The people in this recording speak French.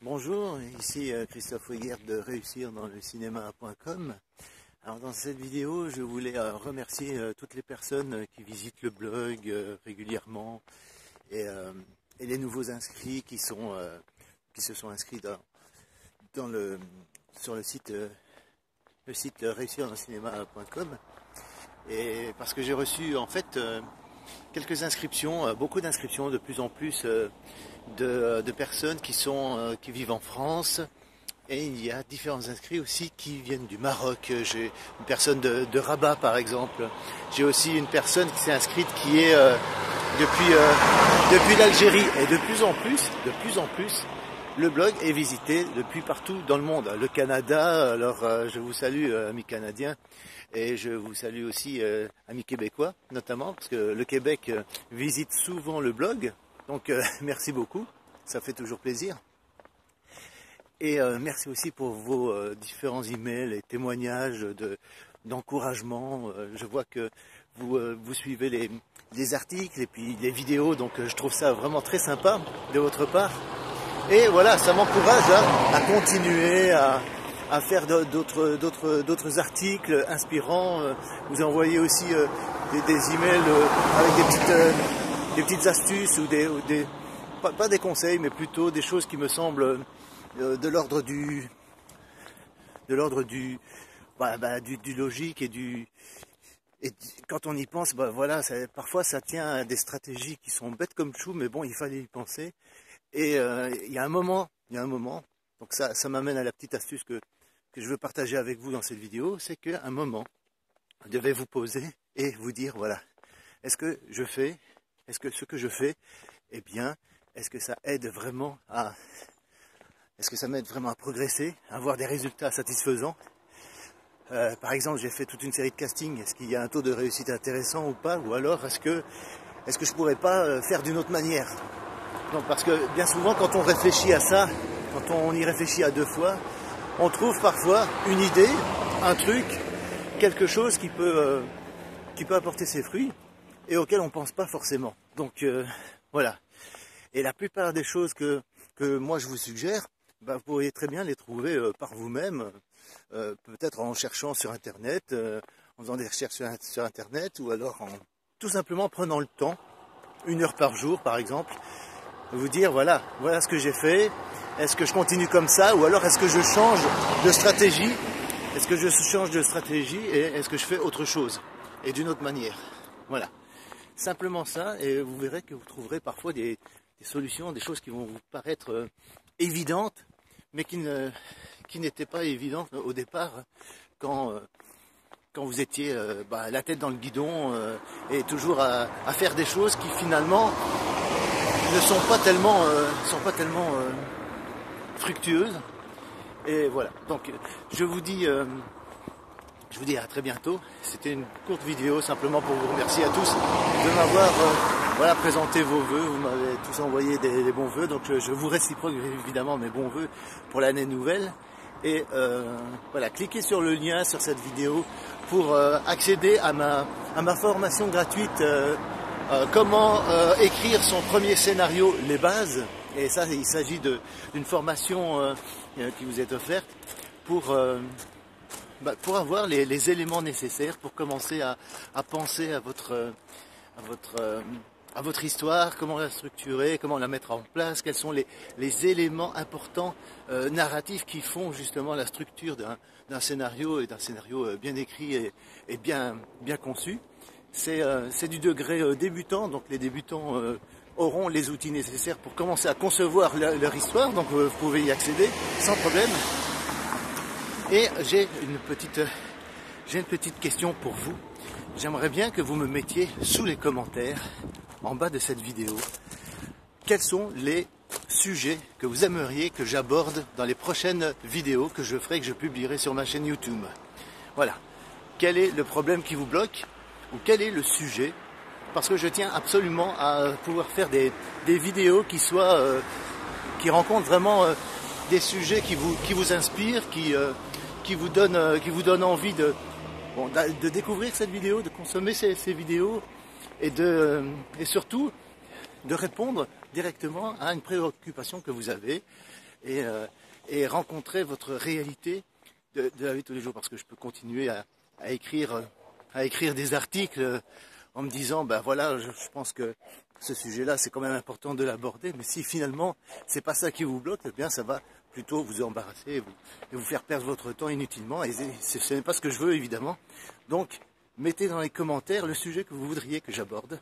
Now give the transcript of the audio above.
Bonjour, ici Christophe Weguer de réussir dans le cinéma.com. Alors dans cette vidéo, je voulais remercier toutes les personnes qui visitent le blog régulièrement et les nouveaux inscrits qui se sont inscrits sur le site réussir dans le cinéma.com. Et parce que j'ai reçu en fait quelques inscriptions, beaucoup d'inscriptions, de plus en plus de personnes qui vivent en France, et il y a différents inscrits aussi qui viennent du Maroc. J'ai une personne de Rabat par exemple. J'ai aussi une personne qui s'est inscrite qui est depuis l'Algérie, et de plus en plus le blog est visité depuis partout dans le monde. Le Canada, alors je vous salue amis canadiens, et je vous salue aussi amis québécois notamment, parce que le Québec visite souvent le blog. Donc merci beaucoup, ça fait toujours plaisir. Et merci aussi pour vos différents emails et témoignages d'encouragement. Je vois que vous suivez les articles et puis les vidéos, donc je trouve ça vraiment très sympa de votre part. Et voilà, ça m'encourage à continuer à faire d'autres articles inspirants. Vous envoyez aussi des emails avec des petites astuces ou pas des conseils, mais plutôt des choses qui me semblent de l'ordre du logique et quand on y pense, voilà, parfois ça tient à des stratégies qui sont bêtes comme chou, mais bon, il fallait y penser. Et il y a un moment, donc ça m'amène à la petite astuce que je veux partager avec vous dans cette vidéo, c'est qu'à un moment, vous devez vous poser et vous dire, voilà, est-ce que ce que je fais, eh bien, est-ce que ça m'aide vraiment à progresser, à avoir des résultats satisfaisants? Par exemple, j'ai fait toute une série de castings, est-ce qu'il y a un taux de réussite intéressant ou pas? Ou alors, est-ce que je pourrais pas faire d'une autre manière? Donc, parce que bien souvent, quand on réfléchit à ça, quand on y réfléchit à deux fois, on trouve parfois une idée, un truc, quelque chose qui peut apporter ses fruits et auquel on ne pense pas forcément. Donc voilà. Et la plupart des choses que moi je vous suggère, vous pourriez très bien les trouver par vous-même, peut-être en cherchant sur Internet, en faisant des recherches sur Internet, ou alors en tout simplement prenant le temps, 1 heure par jour par exemple, vous dire voilà ce que j'ai fait, est-ce que je continue comme ça, ou alors est-ce que je change de stratégie, et est-ce que je fais autre chose, et d'une autre manière. Voilà, simplement ça, et vous verrez que vous trouverez parfois des solutions, des choses qui vont vous paraître évidentes, mais qui n'étaient pas évidentes au départ quand vous étiez la tête dans le guidon et toujours à faire des choses qui finalement ne sont pas tellement fructueuses. Et voilà, donc je vous dis à très bientôt. C'était une courte vidéo simplement pour vous remercier à tous de m'avoir présenté vos vœux. Vous m'avez tous envoyé des bons vœux, donc je vous réciproque évidemment mes bons vœux pour l'année nouvelle. Et voilà, cliquez sur le lien sur cette vidéo pour accéder à ma formation gratuite comment écrire son premier scénario, les bases. Et ça, il s'agit d'une formation qui vous est offerte pour avoir les éléments nécessaires pour commencer à penser à votre histoire, comment la structurer, comment la mettre en place, quels sont les éléments importants narratifs qui font justement la structure d'un scénario, et d'un scénario bien écrit et bien conçu. C'est du degré débutant, donc les débutants auront les outils nécessaires pour commencer à concevoir leur histoire, donc vous pouvez y accéder sans problème. Et j'ai une petite question pour vous. J'aimerais bien que vous me mettiez sous les commentaires, en bas de cette vidéo, quels sont les sujets que vous aimeriez que j'aborde dans les prochaines vidéos que je publierai sur ma chaîne YouTube. Voilà. Quel est le problème qui vous bloque, ou quel est le sujet? Parce que je tiens absolument à pouvoir faire des vidéos qui rencontrent vraiment des sujets qui vous inspirent, qui vous donnent envie de découvrir cette vidéo, de consommer ces vidéos, et surtout de répondre directement à une préoccupation que vous avez, et rencontrer votre réalité de la vie de tous les jours. Parce que je peux continuer à écrire des articles en me disant, ben voilà, je pense que ce sujet-là, c'est quand même important de l'aborder, mais si finalement, c'est pas ça qui vous bloque, eh bien, ça va plutôt vous embarrasser et vous faire perdre votre temps inutilement, et ce n'est pas ce que je veux, évidemment. Donc, mettez dans les commentaires le sujet que vous voudriez que j'aborde,